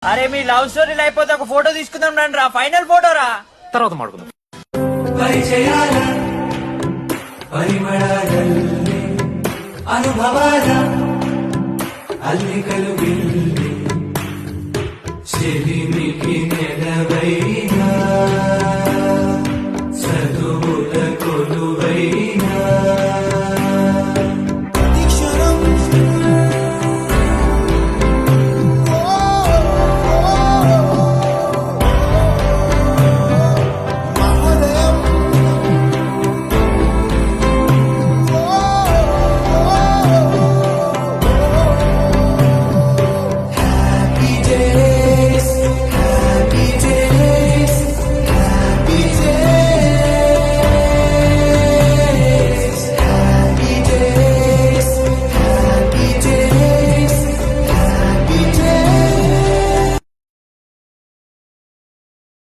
అరే మీ love story అయిపోతే ఒక ఫోటో తీసుకుందాం రండి రా, ఫైనల్ ఫోటో రా. తర్వాత మాడుకుందాం. ಪರಿಚಯಾಲ ಪರಿಮಳದಲ್ಲಿ ಅನುಭವದ ಅಲ್ಲಿಕಲು ಬಿಲ್ಲಿ ಸಿರಿಮಿಕಿ ನೆಲ